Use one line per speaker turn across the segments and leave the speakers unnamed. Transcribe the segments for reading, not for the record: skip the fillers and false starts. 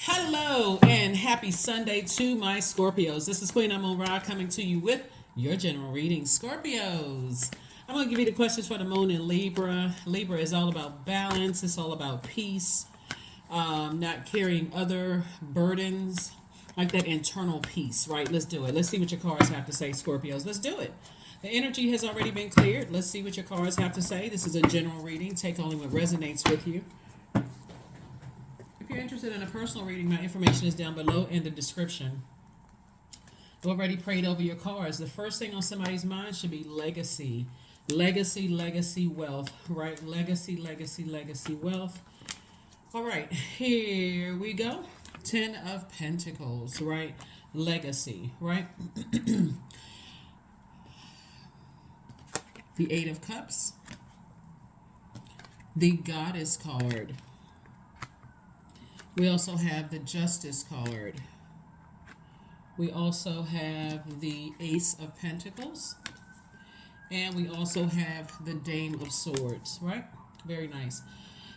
Hello and happy Sunday to my Scorpios. This is Queen Amun Ra coming to you with your general reading. Scorpios, I'm going to give you the questions for the moon in Libra. Libra is all about balance. It's all about peace, not carrying other burdens, like that internal peace, right? Let's do it. Let's see what your cards have to say, Scorpios. Let's do it. The energy has already been cleared. Let's see what your cards have to say. This is a general reading. Take only what resonates with you. If you're interested in a personal reading, my information is down below in the description. I've already prayed over your cards. The first thing on somebody's mind should be legacy. Legacy, wealth, right? Legacy, wealth. All right, here we go. 10 of Pentacles, right? Legacy, right? The 8 of Cups. The Goddess card. We also have the Justice card. We also have the Ace of Pentacles. And we also have the Dame of Swords, right? Very nice.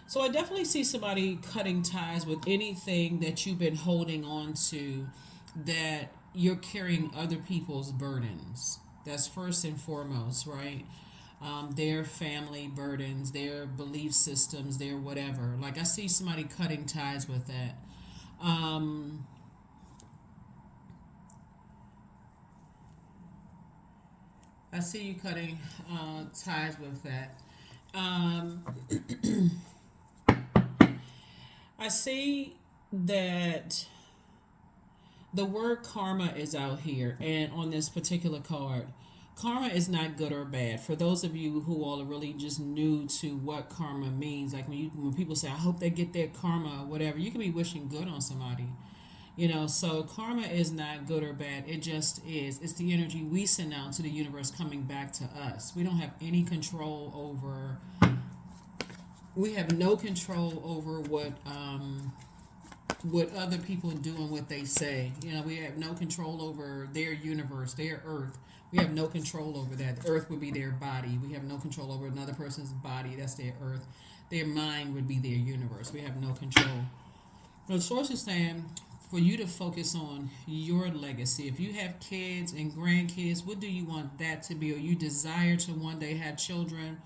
So I definitely see somebody cutting ties with anything that you've been holding on to, that you're carrying other people's burdens. That's first and foremost, right? Their family burdens, their belief systems, their whatever. Like I see somebody cutting ties with that. I see you cutting ties with that. I see that the word karma is out here, and on this particular card. Karma is not good or bad. For those of you who all are really just new to what karma means, like when people say, I hope they get their karma or whatever, you can be wishing good on somebody. So karma is not good or bad. It just is. It's the energy we send out to the universe coming back to us. We don't have any control over, we have no control over what other people do and what they say. We have no control over their universe, their earth. We have no control over that. The earth would be their body. We have no control over another person's body. That's their earth. Their mind would be their universe. We have no control. The source is saying for you to focus on your legacy. If you have kids and grandkids, what do you want that to be? Or you desire to one day have children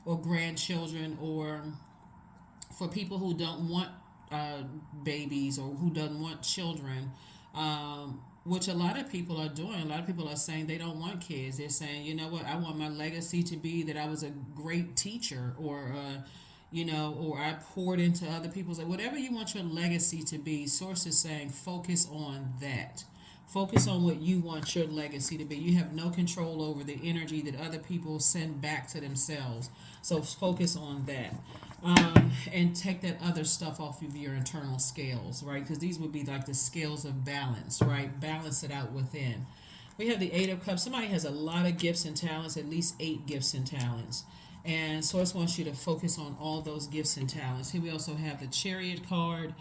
or grandchildren, or for people who don't want babies or who doesn't want children, which a lot of people are doing. A lot of people are saying they don't want kids. They're saying, you know what, I want my legacy to be that I was a great teacher, or or I poured into other people's. Whatever you want your legacy to be, source is saying focus on that. Focus on what you want your legacy to be. You have no control over the energy that other people send back to themselves. So focus on that. And take that other stuff off of your internal scales, right? Because these would be like the scales of balance, right? Balance it out within. We have the 8 of Cups. Somebody has a lot of gifts and talents, at least 8 gifts and talents. And Source wants you to focus on all those gifts and talents. Here we also have the Chariot card.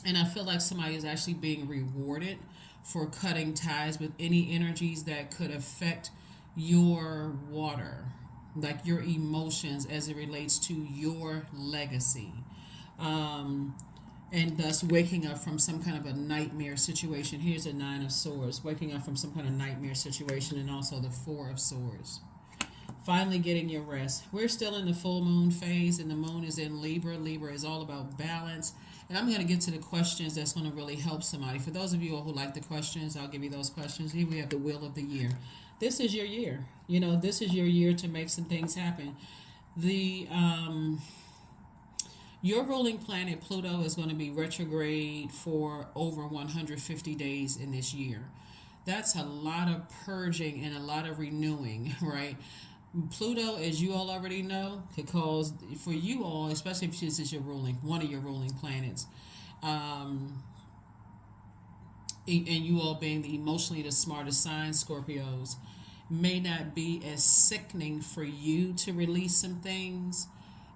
And I feel like somebody is actually being rewarded for cutting ties with any energies that could affect your water, like your emotions as it relates to your legacy. And thus waking up from some kind of a nightmare situation. Here's a 9 of Swords, waking up from some kind of nightmare situation, and also the 4 of Swords. Finally getting your rest. We're still in the full moon phase, and the moon is in Libra. Libra is all about balance. And I'm going to get to the questions that's going to really help somebody. For those of you who like the questions, I'll give you those questions. Here we have the Wheel of the Year. This is your year. This is your year to make some things happen. Your ruling planet, Pluto, is going to be retrograde for over 150 days in this year. That's a lot of purging and a lot of renewing, right? Pluto, as you all already know, could cause, for you all, especially if this is one of your ruling planets, and you all being the emotionally the smartest sign, Scorpios, may not be as sickening for you to release some things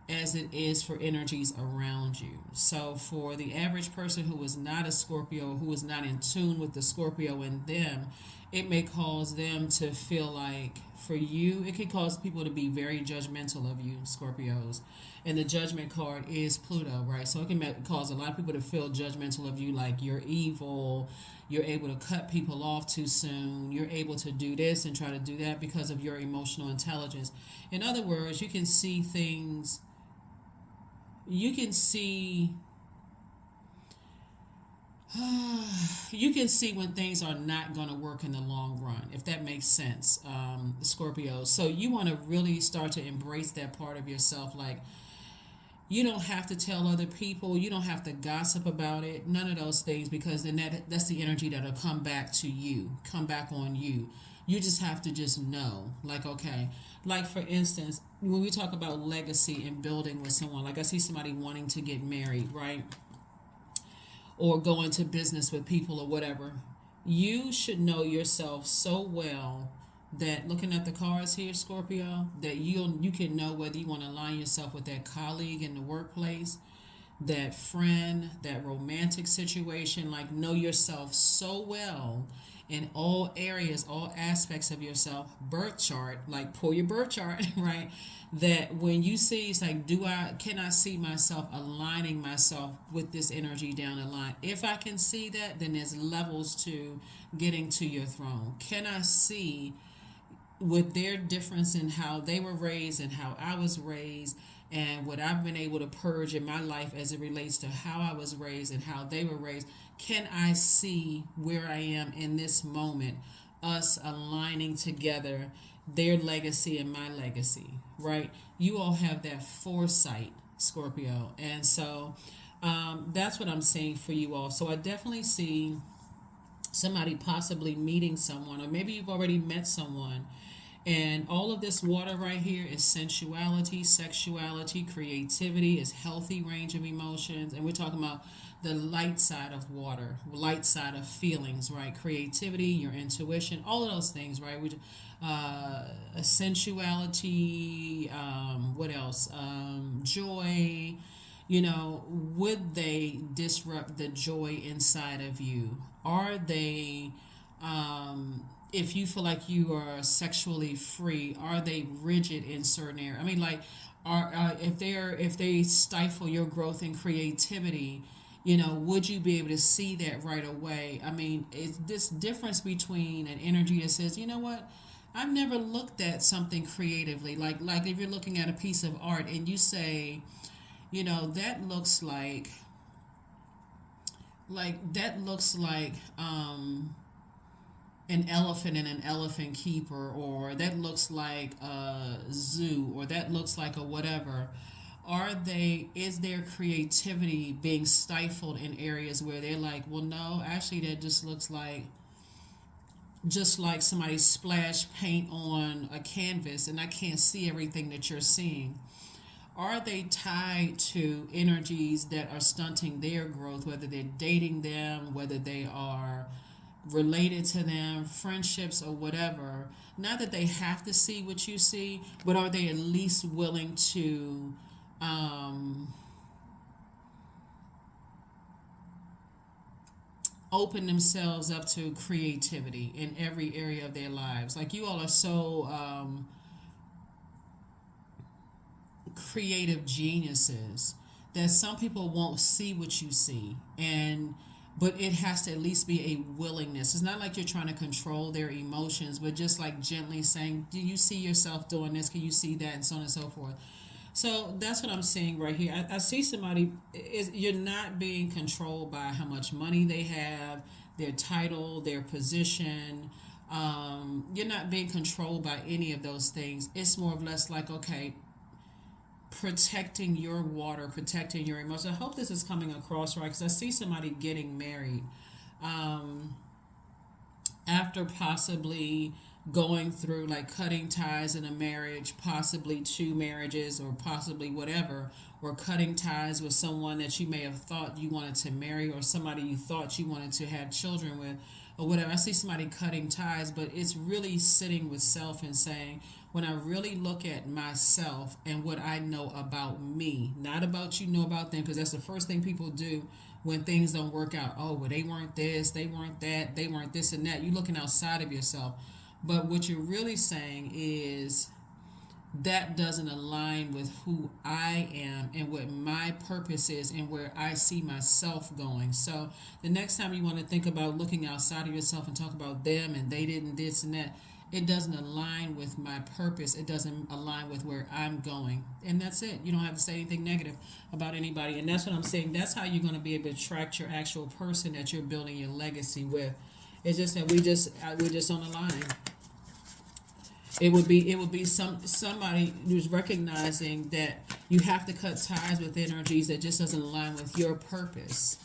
as it is for energies around you. So for the average person who is not a Scorpio, who is not in tune with the Scorpio in them, it may cause them to feel like, for you, it can cause people to be very judgmental of you, Scorpios. And the judgment card is Pluto, right? So it can cause a lot of people to feel judgmental of you, like you're evil, you're able to cut people off too soon, you're able to do this and try to do that because of your emotional intelligence. In other words, you can see things, you can see you can see when things are not going to work in the long run, if that makes sense, Scorpio. So you want to really start to embrace that part of yourself. Like, you don't have to tell other people, you don't have to gossip about it, none of those things, because then that's the energy that'll come back to you, come back on you. You just have to just know, like, okay, like for instance, when we talk about legacy and building with someone, like I see somebody wanting to get married, right? Or go into business with people or whatever. You should know yourself so well that, looking at the cards here, Scorpio, that you can know whether you want to align yourself with that colleague in the workplace, that friend, that romantic situation. Like, know yourself so well in all areas, all aspects of yourself. Birth chart, like pull your birth chart, right? That when you see, it's like, can I see myself aligning myself with this energy down the line? If I can see that, then there's levels to getting to your throne. Can I see, with their difference in how they were raised and how I was raised, and what I've been able to purge in my life as it relates to how I was raised and how they were raised, can I see where I am in this moment, us aligning together, their legacy and my legacy, right? You all have that foresight, Scorpio. And so that's what I'm saying for you all. So I definitely see somebody possibly meeting someone, or maybe you've already met someone. And all of this water right here is sensuality, sexuality, creativity, is healthy range of emotions. And we're talking about the light side of water, light side of feelings, right? Creativity, your intuition, all of those things, right? Sensuality, what else? Joy. Would they disrupt the joy inside of you? Are they, if you feel like you are sexually free, are they rigid in certain areas? I mean, like, if they stifle your growth and creativity, would you be able to see that right away? I mean, it's this difference between an energy that says, you know what, I've never looked at something creatively. Like if you're looking at a piece of art and you say, that looks like an elephant and an elephant keeper, or that looks like a zoo, or that looks like a whatever. Is their creativity being stifled in areas where they're like, well, no, actually that just looks just like somebody splashed paint on a canvas and I can't see everything that you're seeing? Are they tied to energies that are stunting their growth, whether they're dating them, whether they are related to them, friendships or whatever? Not that they have to see what you see, but are they at least willing to open themselves up to creativity in every area of their lives? Like, you all are so creative geniuses that some people won't see what you see, but it has to at least be a willingness. It's not like you're trying to control their emotions, but just like gently saying, do you see yourself doing this? Can you see that? And so on and so forth. So that's what I'm seeing right here. I see somebody, you're not being controlled by how much money they have, their title, their position. You're not being controlled by any of those things. It's more or less like, okay, protecting your water, protecting your emotions. I hope this is coming across right, because I see somebody getting married after possibly going through like cutting ties in a marriage, possibly two marriages, or possibly whatever, or cutting ties with someone that you may have thought you wanted to marry, or somebody you thought you wanted to have children with, or whatever. I see somebody cutting ties, but it's really sitting with self and saying, when I really look at myself and what I know about me, not about you know about them, because that's the first thing people do when things don't work out. Oh, well, they weren't this, they weren't that, they weren't this and that. You're looking outside of yourself. But what you're really saying is that doesn't align with who I am and what my purpose is and where I see myself going. So the next time you want to think about looking outside of yourself and talk about them and they didn't this and that, it doesn't align with my purpose. It doesn't align with where I'm going. And that's it. You don't have to say anything negative about anybody. And that's what I'm saying. That's how you're going to be able to attract your actual person that you're building your legacy with. It's just that we're just on the line. It would be somebody who's recognizing that you have to cut ties with energies that just doesn't align with your purpose.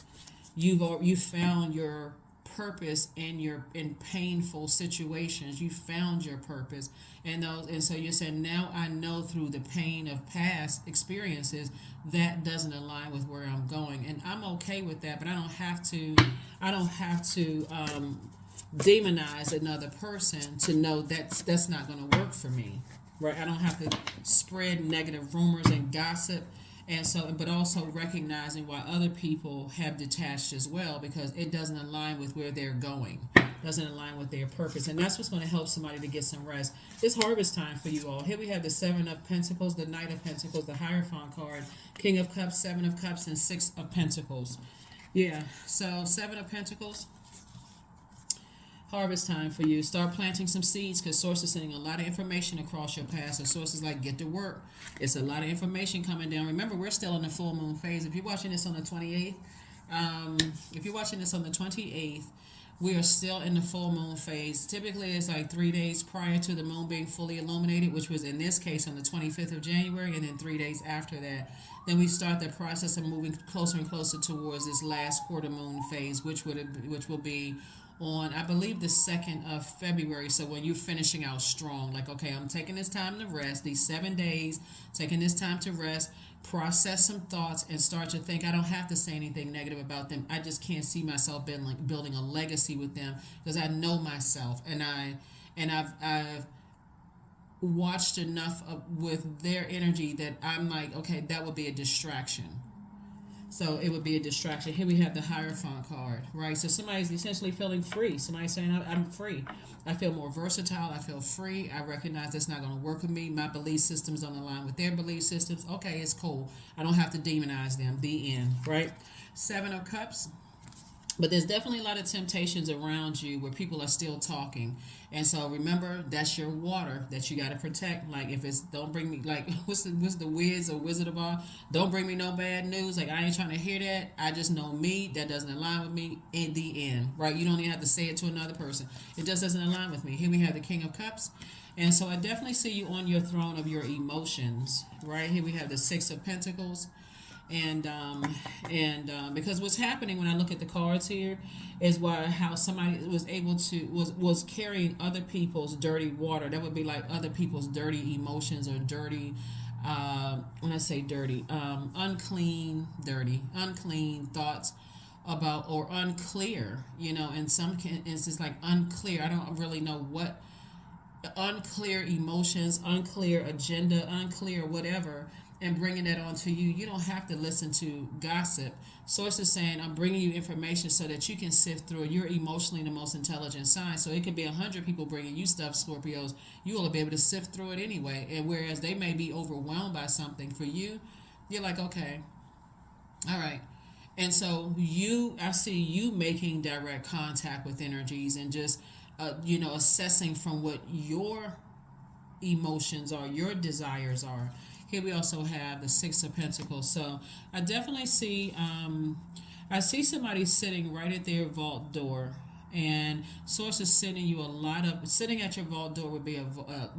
You found your purpose in painful situations. You found your purpose, and so you're saying, now I know through the pain of past experiences that doesn't align with where I'm going, and I'm okay with that. But I don't have to. Demonize another person to know that's not going to work for me, right? I don't have to spread negative rumors and gossip, and so, but also recognizing why other people have detached as well, because it doesn't align with where they're going, doesn't align with their purpose. And that's what's going to help somebody to get some rest. It's harvest time for you all. Here we have the Seven of Pentacles, the Knight of Pentacles, the Hierophant card, King of Cups, Seven of Cups, and Six of Pentacles. Yeah, so Seven of Pentacles, harvest time for you. Start planting some seeds, because Source is sending a lot of information across your path. So Source is like, get to work. It's a lot of information coming down. Remember, we're still in the full moon phase. If you're watching this on the 28th, we are still in the full moon phase. Typically, it's like 3 days prior to the moon being fully illuminated, which was in this case on the 25th of January, and then 3 days after that. Then we start the process of moving closer and closer towards this last quarter moon phase, which will be on, I believe, the 2nd of February. So when you're finishing out strong, like, okay, I'm taking this time to rest, these 7 days, taking this time to rest, process some thoughts, and start to think, I don't have to say anything negative about them. I just can't see myself building a legacy with them, because I know myself, and I've watched enough with their energy that I'm like, okay, that would be a distraction. So it would be a distraction. Here we have the Hierophant card, right? So somebody's essentially feeling free. Somebody's saying, I'm free. I feel more versatile. I feel free. I recognize that's not going to work with me. My belief systems don't align with their belief systems. Okay, it's cool. I don't have to demonize them. The end, right? Seven of Cups. But there's definitely a lot of temptations around you where people are still talking. And so remember, that's your water that you got to protect. Like, if it's, don't bring me, like, what's the Wiz or Wizard of Oz? Don't bring me no bad news. Like, I ain't trying to hear that. I just know me. That doesn't align with me. In the end, right? You don't even have to say it to another person. It just doesn't align with me. Here we have the King of Cups. And so I definitely see you on your throne of your emotions, right? Here we have the Six of Pentacles. And because what's happening when I look at the cards here is how somebody was able to was carrying other people's dirty water. That would be like other people's dirty emotions, or dirty, when I say dirty, unclean thoughts about, or unclear, in some instances, like unclear. I don't really know what, unclear emotions, unclear agenda, unclear whatever, and bringing that on to you. You don't have to listen to gossip. Source is saying, I'm bringing you information so that you can sift through it. You're emotionally the most intelligent sign. So it could be 100 people bringing you stuff, Scorpios. You will be able to sift through it anyway. And whereas they may be overwhelmed by something, for you, you're like, okay, all right. And so I see you making direct contact with energies and just, assessing from what your emotions are, your desires are. Here we also have the Six of Pentacles. So I definitely see, I see somebody sitting right at their vault door, and Source is sending you sitting at your vault door would be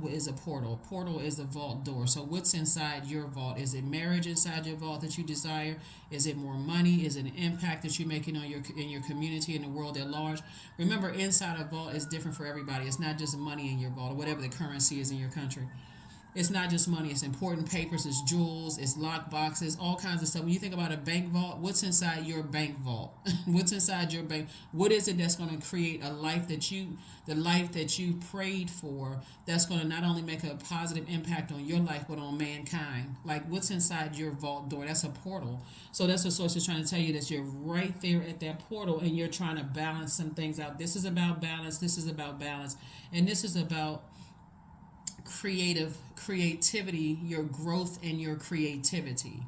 is a portal. Portal is a vault door. So what's inside your vault? Is it marriage inside your vault that you desire? Is it more money? Is it an impact that you're making on in your community, in the world at large? Remember, inside a vault is different for everybody. It's not just money in your vault, or whatever the currency is in your country. It's not just money. It's important papers. It's jewels. It's lock boxes. All kinds of stuff. When you think about a bank vault, what's inside your bank vault? What's inside your bank? What is it that's going to create a life the life that you prayed for? That's going to not only make a positive impact on your life, but on mankind. Like what's inside your vault door? That's a portal. So that's what source is trying to tell you, that you're right there at that portal, and you're trying to balance some things out. This is about balance. This is about balance, and this is about creativity, your growth and your creativity.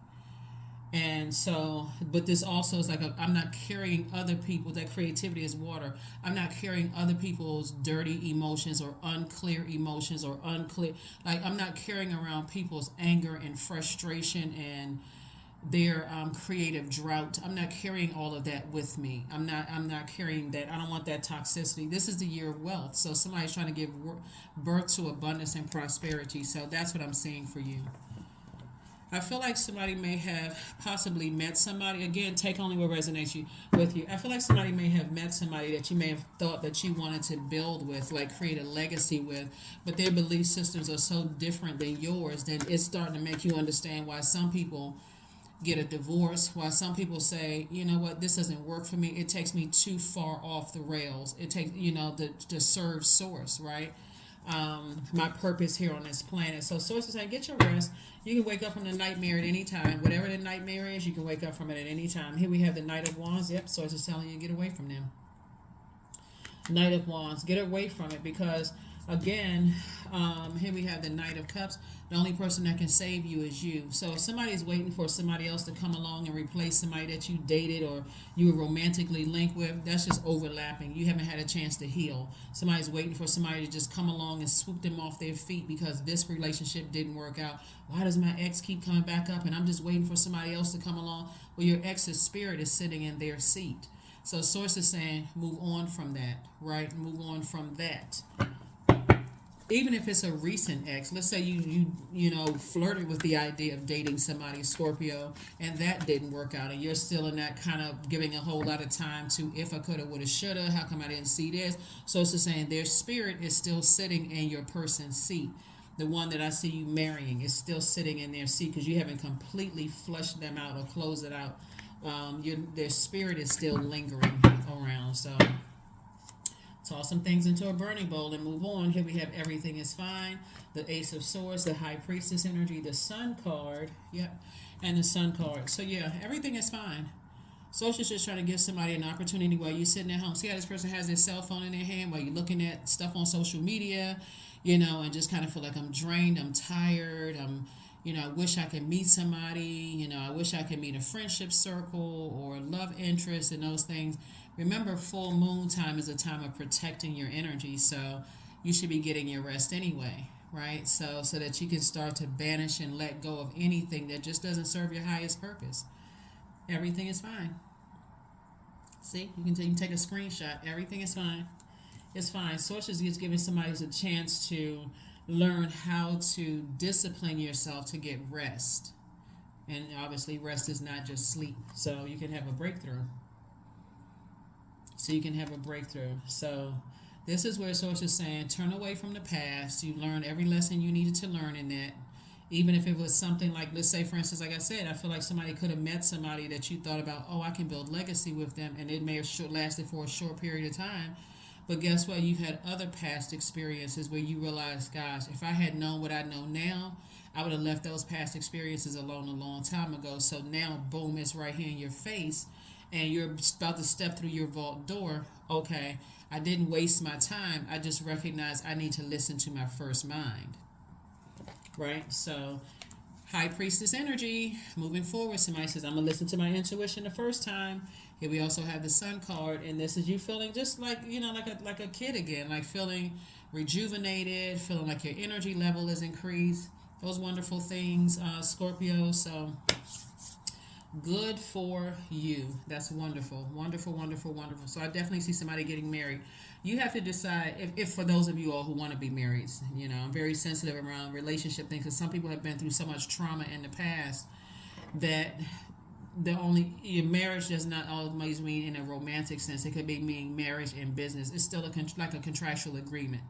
And so, but this also is like I'm not carrying other people. That creativity is water. I'm not carrying other people's dirty emotions or unclear emotions or unclear, like I'm not carrying around people's anger and frustration and their creative drought. I'm not carrying all of that with me. I'm not carrying that. I don't want that toxicity. This is the year of wealth. So somebody's trying to give birth to abundance and prosperity. So that's what I'm seeing for you. I feel like somebody may have possibly met somebody. Again, take only what resonates with you. I feel like somebody may have met somebody that you may have thought that you wanted to build with, like create a legacy with, but their belief systems are so different than yours that it's starting to make you understand why some people get a divorce, while some people say, you know what, this doesn't work for me. It takes me too far off the rails. It takes, to serve source, right? My purpose here on this planet. So source is saying, get your rest. You can wake up from the nightmare at any time. Whatever the nightmare is, you can wake up from it at any time. Here we have the Knight of Wands. Yep, source is telling you, get away from them. Knight of Wands, get away from it, because again, here we have the Knight of Cups. The only person that can save you is you. So if somebody's waiting for somebody else to come along and replace somebody that you dated or you were romantically linked with, that's just overlapping. You haven't had a chance to heal. Somebody's waiting for somebody to just come along and swoop them off their feet because this relationship didn't work out. Why does my ex keep coming back up and I'm just waiting for somebody else to come along? Well, your ex's spirit is sitting in their seat. So source is saying, move on from that, right? Move on from that. Even if it's a recent ex, let's say you flirted with the idea of dating somebody, Scorpio, and that didn't work out, and you're still in that kind of giving a whole lot of time to if I coulda, woulda, shoulda, how come I didn't see this? So it's just saying their spirit is still sitting in your person's seat. The one that I see you marrying is still sitting in their seat because you haven't completely flushed them out or closed it out. Their spirit is still lingering around. So toss some things into a burning bowl and move on. Here we have everything is fine. The Ace of Swords, the High Priestess energy, the Sun card. Yep. And the Sun card. So yeah, everything is fine. Social's just trying to give somebody an opportunity while you're sitting at home. See how this person has their cell phone in their hand while you're looking at stuff on social media, and just kind of feel like I'm drained, I'm tired, I wish I could meet somebody, I wish I could meet a friendship circle or love interest and those things. Remember, full moon time is a time of protecting your energy, so you should be getting your rest anyway, right? So that you can start to banish and let go of anything that just doesn't serve your highest purpose. Everything is fine. See, you can take a screenshot. Everything is fine. It's fine. Sources is giving somebody a chance to learn how to discipline yourself to get rest. And obviously rest is not just sleep. So you can have a breakthrough. So this is where Source is saying, turn away from the past. You learned every lesson you needed to learn in that. Even if it was something like, let's say, for instance, like I said, I feel like somebody could have met somebody that you thought about, I can build legacy with them, and it may have lasted for a short period of time. But guess what? You've had other past experiences where you realize, gosh, if I had known what I know now, I would have left those past experiences alone a long time ago. So now, boom, it's right here in your face, and you're about to step through your vault door. Okay, I didn't waste my time. I just recognized I need to listen to my first mind. Right? So, High Priestess energy, moving forward. Somebody says, I'm going to listen to my intuition the first time. Here we also have the Sun card, and this is you feeling just like, like a kid again, like feeling rejuvenated, feeling like your energy level is increased. Those wonderful things, Scorpio. So, good for you. That's wonderful. Wonderful, wonderful, wonderful. So I definitely see somebody getting married. You have to decide if for those of you all who want to be married, I'm very sensitive around relationship things because some people have been through so much trauma in the past that your marriage does not always mean in a romantic sense. It could be meaning marriage in business. It's still like a contractual agreement.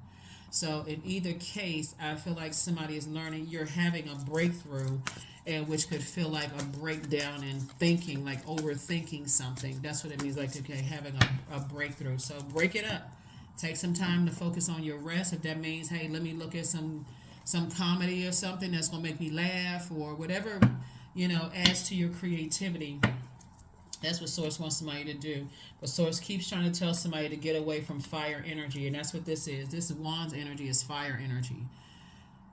So in either case, I feel like somebody is learning. You're having a breakthrough, and which could feel like a breakdown in thinking, like overthinking something. That's what it means. Like, okay, having a breakthrough. So break it up. Take some time to focus on your rest. If that means, hey, let me look at some comedy or something that's gonna make me laugh, or whatever, adds to your creativity. That's what Source wants somebody to do. But Source keeps trying to tell somebody to get away from fire energy, and that's what this is. This Wands energy is fire energy.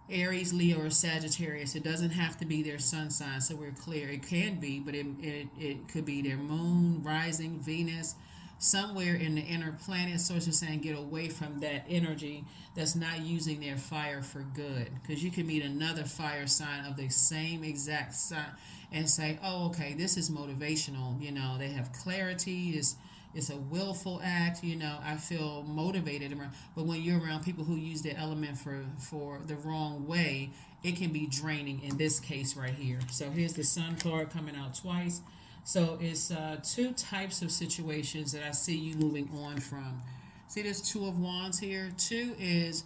Aries, Leo, or Sagittarius. It doesn't have to be their sun sign, so we're clear. It can be, but it could be their moon, rising, Venus, somewhere in the inner planet. Source is saying get away from that energy that's not using their fire for good. Because you can meet another fire sign of the same exact sign and say, oh, okay, this is motivational. They have clarity. It's a willful act. I feel motivated around. But when you're around people who use the element for the wrong way, it can be draining in this case right here. So here's the Sun card coming out twice. So it's two types of situations that I see you moving on from. See this Two of Wands here? Two is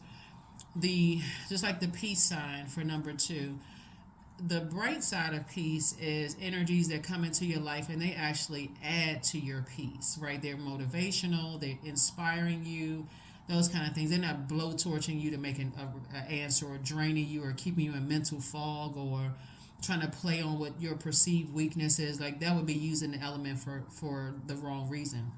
just like the peace sign for number two. The bright side of peace is energies that come into your life and they actually add to your peace, right? They're motivational, they're inspiring you, those kind of things. They're not blowtorching you to make an answer, or draining you, or keeping you in mental fog, or trying to play on what your perceived weakness is. Like, that would be using the element for the wrong reason.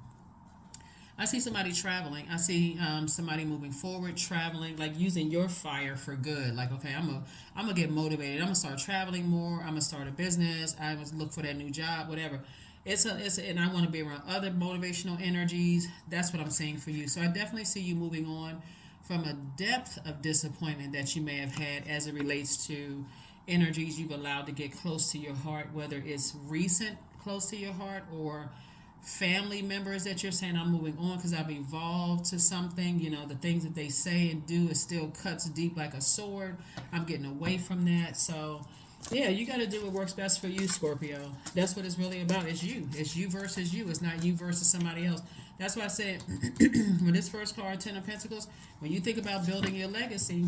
I see somebody traveling. I see somebody moving forward, traveling, like using your fire for good. Like, okay, I'm gonna get motivated. I'm gonna start traveling more. I'm gonna start a business. I must look for that new job, whatever. And I want to be around other motivational energies. That's what I'm saying for you. So I definitely see you moving on from a depth of disappointment that you may have had as it relates to energies you've allowed to get close to your heart, whether it's recent close to your heart, or family members that you're saying, I'm moving on because I've evolved to something. The things that they say and do, it still cuts deep like a sword. I'm getting away from that. So yeah, you got to do what works best for you, Scorpio. That's what it's really about. It's you versus you. It's not you versus somebody else. That's why I said when this first card, Ten of Pentacles, when you think about building your legacy,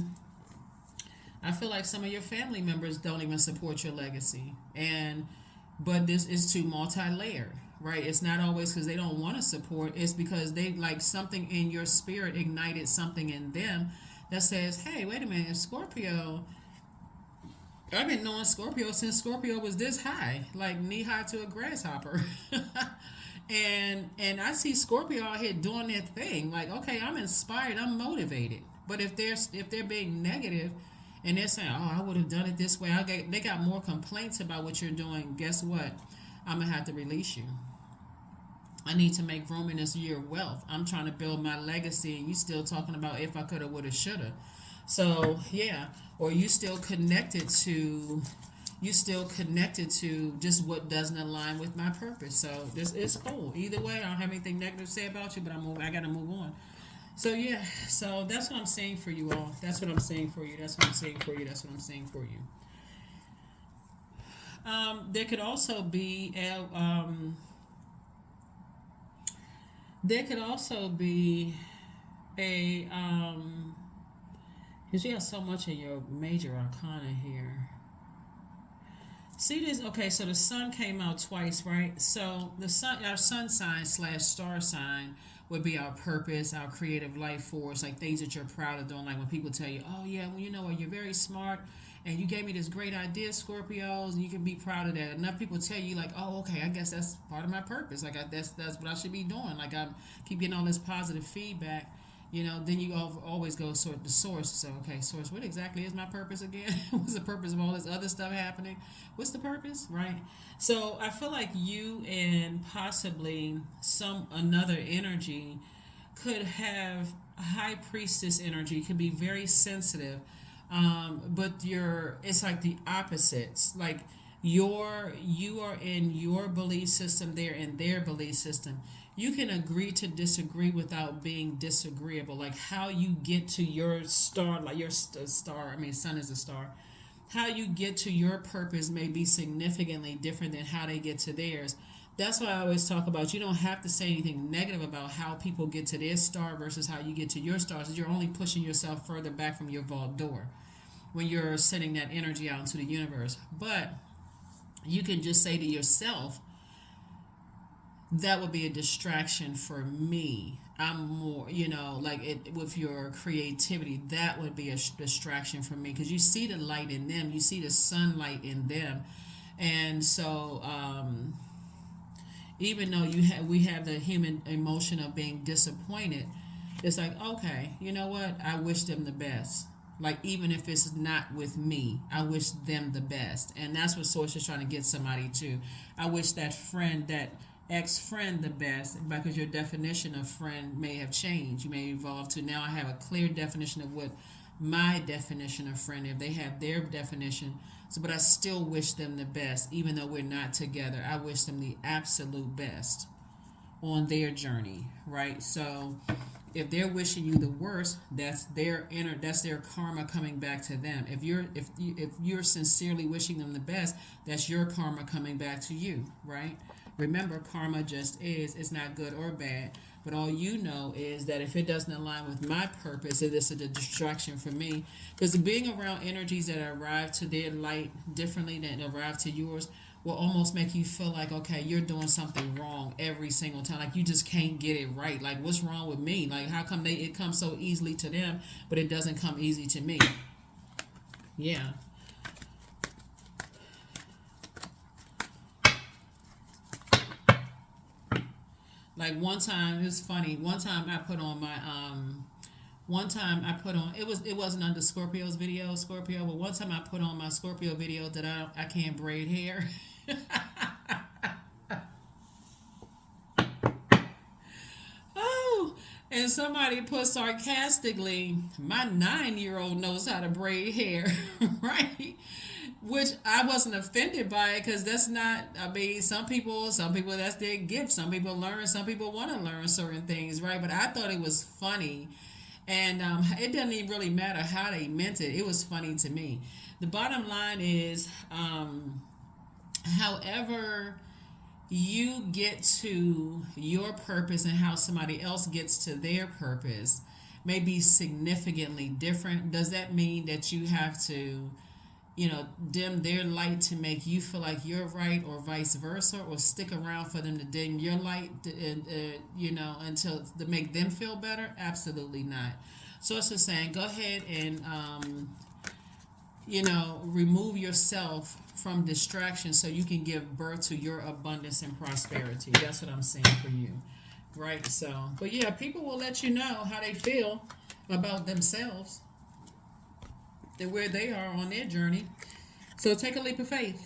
I feel like some of your family members don't even support your legacy. But this is too multi-layered, right? It's not always because they don't want to support. It's because they, like, something in your spirit ignited something in them that says, hey, wait a minute, Scorpio, I've been knowing Scorpio since Scorpio was this high, like knee high to a grasshopper. and I see Scorpio out here doing their thing. Like, okay, I'm inspired, I'm motivated. But if they're being negative, and they're saying, oh, I would have done it this way, they got more complaints about what you're doing, guess what? I'm going to have to release you. I need to make room in this year of wealth. I'm trying to build my legacy, and you still talking about if I could have, would have, should have. So, yeah. Or you still connected to just what doesn't align with my purpose. So this is cool. Either way, I don't have anything negative to say about you, but I got to move on. So yeah, so that's what I'm saying for you all. That's what I'm saying for you. That's what I'm saying for you. That's what I'm saying for you. There could also be a because you have so much in your major arcana here. See this? Okay, so the sun came out twice, right? So the sun, our sun sign / star sign, would be our purpose, our creative life force, like things that you're proud of doing. Like when people tell you, oh yeah, well, you're very smart and you gave me this great idea, Scorpios, and you can be proud of that. Enough people tell you, like, oh, okay, I guess that's part of my purpose. Like, that's what I should be doing. Like, I keep getting all this positive feedback. Then you always go sort the source. So, okay, source, what exactly is my purpose again? What's the purpose of all this other stuff happening? What's the purpose, right? So I feel like you and possibly another energy could have high priestess energy, could be very sensitive, but it's like the opposites. Like you are in your belief system, they're in their belief system. You can agree to disagree without being disagreeable. Like how you get to your star, like your star, sun is a star. How you get to your purpose may be significantly different than how they get to theirs. That's why I always talk about, you don't have to say anything negative about how people get to their star versus how you get to your stars. You're only pushing yourself further back from your vault door when you're sending that energy out into the universe. But you can just say to yourself, that would be a distraction for me. I'm more, like it with your creativity, that would be a distraction for me because you see the light in them, you see the sunlight in them. And so, even though we have the human emotion of being disappointed, it's like, okay, you know what? I wish them the best. Like, even if it's not with me, I wish them the best. And that's what Source is trying to get somebody to. I wish that friend, that ex-friend, the best, because your definition of friend may have changed. You may evolve to, now I have a clear definition of what my definition of friend, if they have their definition. So, but I still wish them the best, even though we're not together. I wish them the absolute best on their journey, right? So if they're wishing you the worst, that's their karma coming back to them. If you're sincerely wishing them the best, that's your karma coming back to you, right? Remember, karma just is. It's not good or bad. But all you know is that if it doesn't align with my purpose, it is a distraction for me. Because being around energies that arrive to their light differently than arrive to yours will almost make you feel like, okay, you're doing something wrong every single time. Like, you just can't get it right. Like, what's wrong with me? Like, how come it comes so easily to them, but it doesn't come easy to me? Yeah. Like, one time, it was funny. One time I put on it wasn't under Scorpio's video, Scorpio, but one time I put on my Scorpio video that I can't braid hair. Oh, and somebody put sarcastically, my 9-year-old knows how to braid hair, right? Which I wasn't offended by it because that's not, I mean, some people, that's their gift. Some people learn, some people want to learn certain things, right? But I thought it was funny. And it doesn't even really matter how they meant it. It was funny to me. The bottom line is, however you get to your purpose and how somebody else gets to their purpose may be significantly different. Does that mean that you have to, dim their light to make you feel like you're right, or vice versa, or stick around for them to dim your light, until to make them feel better? Absolutely not. So it's just saying, go ahead and, remove yourself from distraction so you can give birth to your abundance and prosperity. That's what I'm saying for you, right? So, but yeah, people will let you know how they feel about themselves, where they are on their journey. So take a leap of faith.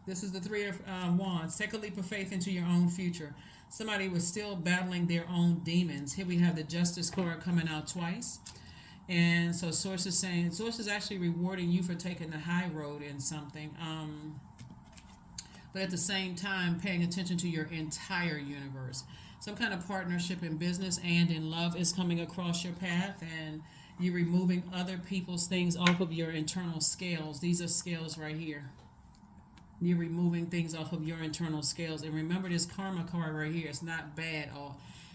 This is the Three of Wands. Take a leap of faith into your own future. Somebody was still battling their own demons. Here we have the Justice card coming out twice. And so Source is saying, Source is actually rewarding you for taking the high road in something. But at the same time, paying attention to your entire universe. Some kind of partnership in business and in love is coming across your path, and you're removing other people's things off of your internal scales. These are scales right here. You're removing things off of your internal scales. And remember this karma card right here. It's not bad.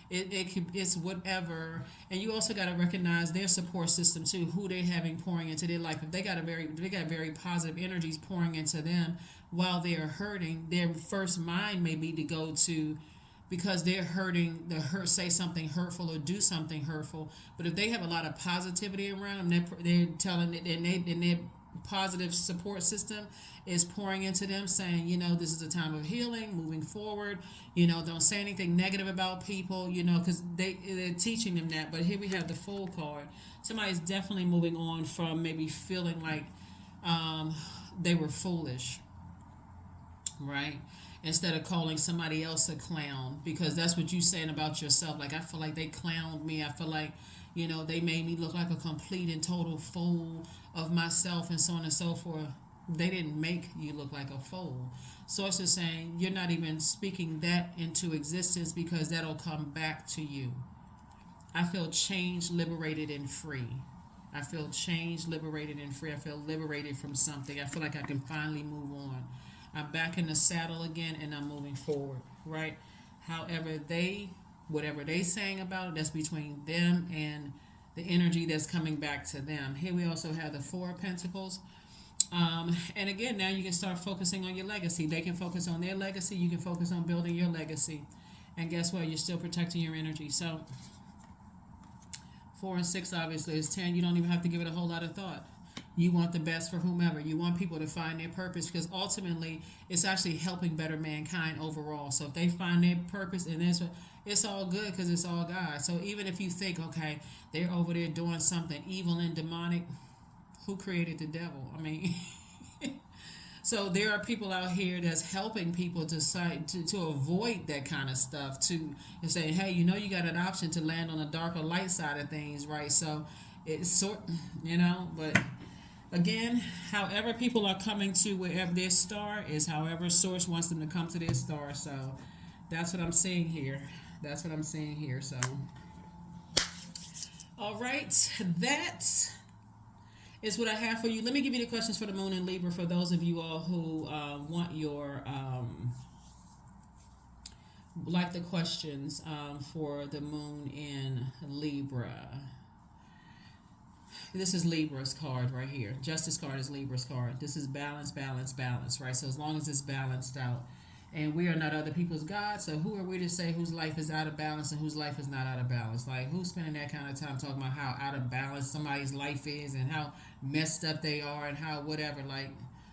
It's whatever. And you also got to recognize their support system too, who they having pouring into their life. If they got very positive energies pouring into them while they are hurting, their first mind may be to go to, because they're hurting, say something hurtful or do something hurtful. But if they have a lot of positivity around them, they're telling it, and their positive support system is pouring into them, saying, this is a time of healing, moving forward. Don't say anything negative about people, because they're teaching them that. But here we have the Fool card. Somebody's definitely moving on from maybe feeling like they were foolish, right? Instead of calling somebody else a clown, because that's what you're saying about yourself. Like, I feel like they clowned me. I feel like, they made me look like a complete and total fool of myself, and so on and so forth. They didn't make you look like a fool. Source is saying you're not even speaking that into existence, because that'll come back to you. I feel changed, liberated, and free. I feel changed, liberated, and free. I feel liberated from something. I feel like I can finally move on. I'm back in the saddle again and I'm moving forward, right? However, whatever they saying about it, that's between them and the energy that's coming back to them. Here we also have the Four of Pentacles. And again, now you can start focusing on your legacy. They can focus on their legacy. You can focus on building your legacy. And guess what? You're still protecting your energy. So 4 and 6 obviously is 10. You don't even have to give it a whole lot of thought. You want the best for whomever. You want people to find their purpose, because ultimately it's actually helping better mankind overall. So if they find their purpose, and it's all good, because it's all God. So even if you think, okay, they're over there doing something evil and demonic, who created the devil? I mean, so there are people out here that's helping people to avoid that kind of stuff, to and saying, hey, you know, you got an option to land on the darker light side of things, right? So it's but again, however people are coming to wherever their star is, however source wants them to come to their star. So that's what I'm seeing here. So, all right, that is what I have for you. Let me give you the questions for the moon in Libra for those of you all who want your like the questions for the moon in Libra. This is Libra's card right here. Justice card is Libra's card. This is balance, balance, balance, right? So as long as it's balanced out, and we are not other people's God, so who are we to say whose life is out of balance and whose life is not out of balance? Like, who's spending that kind of time talking about how out of balance somebody's life is and how messed up they are and how whatever? Like,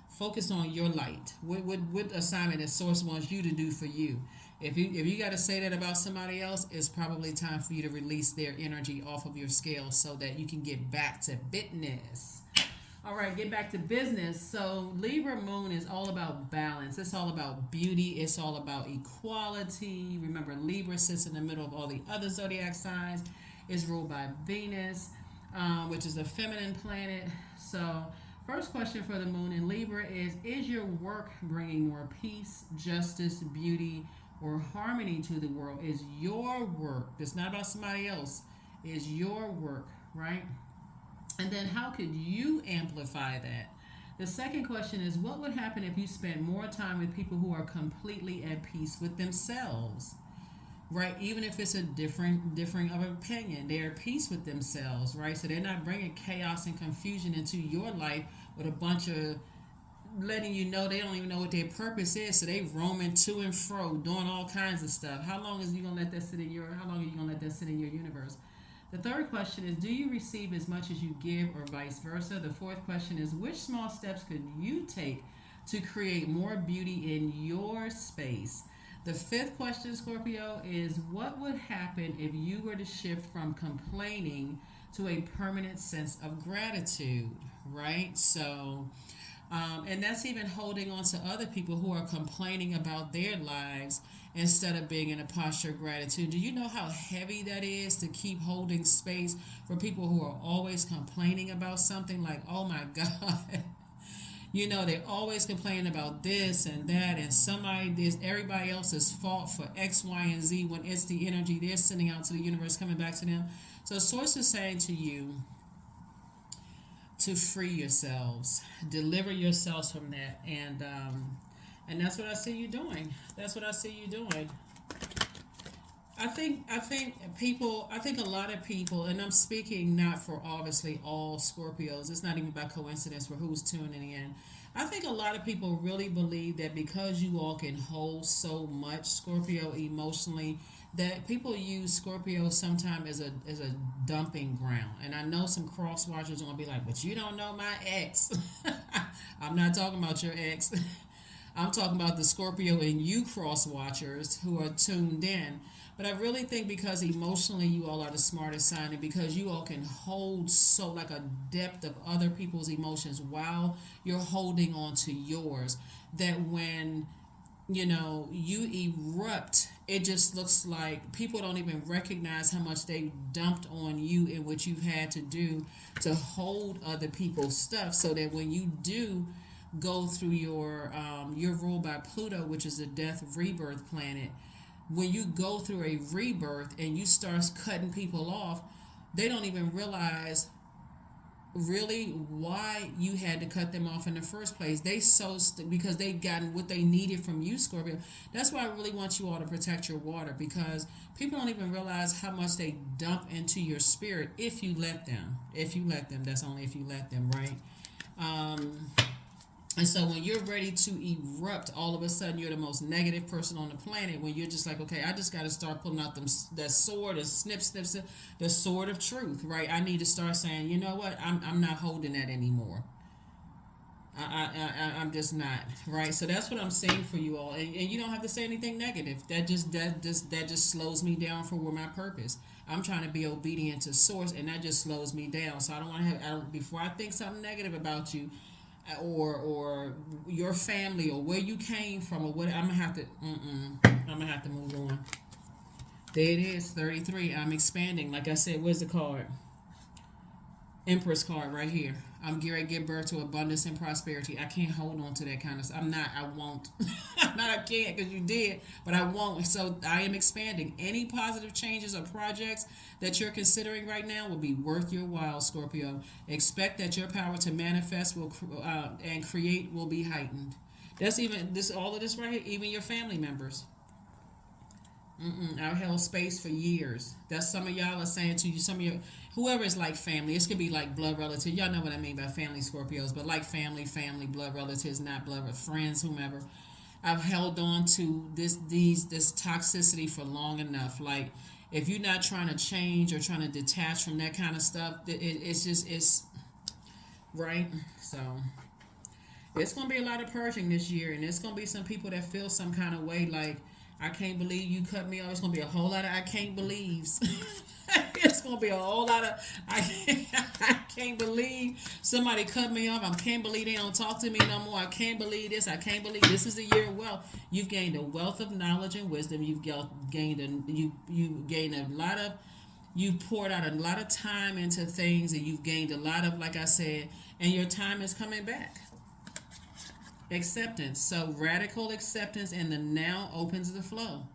focus on your light. What assignment that Source wants you to do for you? If you got to say that about somebody else, it's probably time for you to release their energy off of your scale so that you can get back to business. All right, get back to business. So Libra moon is all about balance. It's all about beauty. It's all about equality. Remember, Libra sits in the middle of all the other zodiac signs. It's ruled by Venus, which is a feminine planet. So first question for the moon in Libra is your work bringing more peace, justice, beauty, or harmony to the world? Is your work, it's not about somebody else, is your work, right? And then how could you amplify that? The second question is, what would happen if you spent more time with people who are completely at peace with themselves, right? Even if it's a differing of opinion, they're at peace with themselves, right? So they're not bringing chaos and confusion into your life with a bunch of letting you know they don't even know what their purpose is, so they roaming to and fro doing all kinds of stuff. How long are you gonna let that sit in your universe? The third question is, do you receive as much as you give, or vice versa? The fourth question is, which small steps could you take to create more beauty in your space? The fifth question, Scorpio, is what would happen if you were to shift from complaining to a permanent sense of gratitude, right? So and that's even holding on to other people who are complaining about their lives instead of being in a posture of gratitude. Do you know how heavy that is to keep holding space for people who are always complaining about something? Like, oh my God, you know, they're always complaining about this and that, and everybody else's fault for X, Y, and Z when it's the energy they're sending out to the universe coming back to them. So Source is saying to you to free yourselves, deliver yourselves from that, and that's what I see you doing. I think a lot of people, and I'm speaking not for obviously all Scorpios. It's not even by coincidence for who's tuning in. I think a lot of people really believe that because you all can hold so much, Scorpio, emotionally, that people use Scorpio sometimes as a dumping ground. And I know some cross watchers are going to be like, but you don't know my ex. I'm not talking about your ex. I'm talking about the Scorpio and you cross watchers who are tuned in. But I really think because emotionally you all are the smartest sign, and because you all can hold so like a depth of other people's emotions while you're holding on to yours, that when you erupt, it just looks like people don't even recognize how much they dumped on you and what you've had to do to hold other people's stuff, so that when you do go through you're ruled by Pluto, which is a death rebirth planet. When you go through a rebirth and you start cutting people off, they don't even realize really why you had to cut them off in the first place. They because they gotten what they needed from you, Scorpio. That's why I really want you all to protect your water, because people don't even realize how much they dump into your spirit if you let them. If you let them, that's only if you let them, right? Um, and so when you're ready to erupt, all of a sudden you're the most negative person on the planet. When you're just like, okay, I just got to start pulling out that sword and snip, snip, snip, the sword of truth, right? I need to start saying, you know what? I'm not holding that anymore. I'm just not, right. So that's what I'm saying for you all, and you don't have to say anything negative. That just slows me down for where my purpose. I'm trying to be obedient to source, and that just slows me down. So I don't want to have. Before I think something negative about you, or your family, or where you came from, or what, I'm gonna have to. I'm gonna have to move on. There it is, 33. I'm expanding. Like I said, where's the card? Empress card right here. I'm gearing to give birth to abundance and prosperity. I can't hold on to that kind of stuff. I'm not. I won't. Not I can't, because you did, but I won't. So I am expanding. Any positive changes or projects that you're considering right now will be worth your while, Scorpio. Expect that your power to manifest and create will be heightened. That's even this. All of this right here. Even your family members. I've held space for years. That's some of y'all are saying to you. Some of your whoever is like family. This could be like blood relative. Y'all know what I mean by family, Scorpios. But like family, blood relatives, not blood friends, whomever. I've held on to this toxicity for long enough. Like, if you're not trying to change or trying to detach from that kind of stuff, it's right. So it's gonna be a lot of purging this year, and it's gonna be some people that feel some kind of way, like, I can't believe you cut me off. It's gonna be a whole lot of I can't believes. It's gonna be a whole lot of I can't believe somebody cut me off. I can't believe they don't talk to me no more. I can't believe this. I can't believe this is the year of wealth. You've gained a wealth of knowledge and wisdom. You gained a lot of, you poured out a lot of time into things, and you've gained a lot of, like I said, and your time is coming back. Acceptance. So radical acceptance, and the now opens the flow.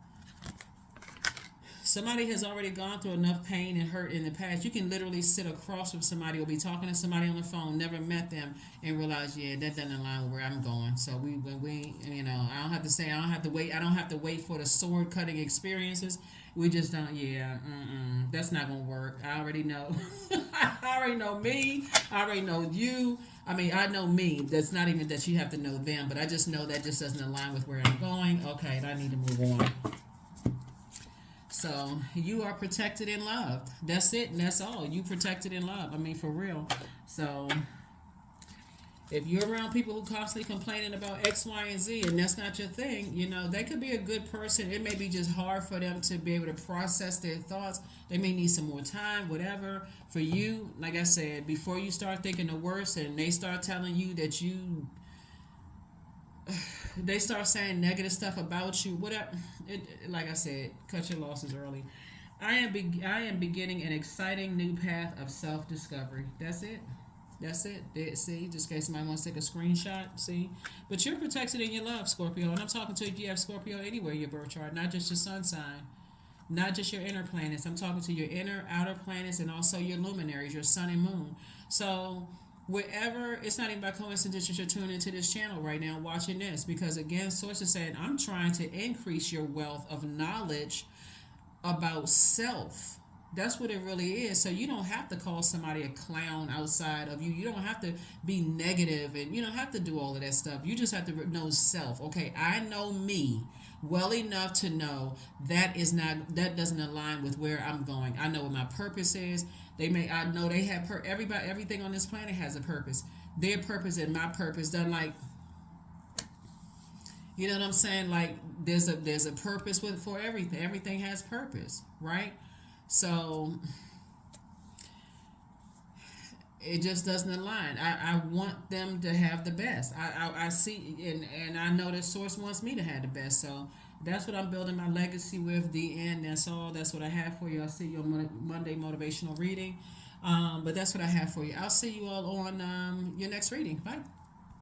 Somebody has already gone through enough pain and hurt in the past. You can literally sit across from somebody or be talking to somebody on the phone, never met them, and realize, yeah, that doesn't align with where I'm going. So I don't have to say, I don't have to wait. I don't have to wait for the sword cutting experiences. We just don't. Yeah, that's not gonna work. I already know. I already know me. I already know you. I mean, I know me. That's not even that you have to know them, but I just know that just doesn't align with where I'm going. Okay, I need to move on. So you are protected and loved. That's it, and that's all. You protected and loved. I mean, for real. So if you're around people who constantly complaining about X, Y, and Z, and that's not your thing, they could be a good person. It may be just hard for them to be able to process their thoughts. They may need some more time, whatever. For you, like I said, before you start thinking the worst and they start telling you that they start saying negative stuff about you, whatever. Like I said, cut your losses early. I am beginning an exciting new path of self-discovery. That's it. That's it. See, just in case somebody wants to take a screenshot. See, but you're protected in your love, Scorpio, and I'm talking to you. You have Scorpio anywhere in your birth chart, not just your sun sign, not just your inner planets. I'm talking to your inner, outer planets, and also your luminaries, your sun and moon. So wherever, it's not even by coincidence that you're tuning into this channel right now, watching this, because again, Source is saying, I'm trying to increase your wealth of knowledge about self. That's what it really is. So you don't have to call somebody a clown outside of you. You don't have to be negative, and you don't have to do all of that stuff. You just have to know self. Okay, I know me well enough to know that doesn't align with where I'm going. I know what my purpose is. I know they have everything on this planet has a purpose. Their purpose and my purpose doesn't, like, you know what I'm saying? Like, there's a purpose for everything. Everything has purpose, right? So it just doesn't align. I want them to have the best. I see, and I know that Source wants me to have the best. So that's what I'm building my legacy with. The end. That's all. That's what I have for you. I'll see you on Monday motivational reading. But that's what I have for you. I'll see you all on your next reading. Bye.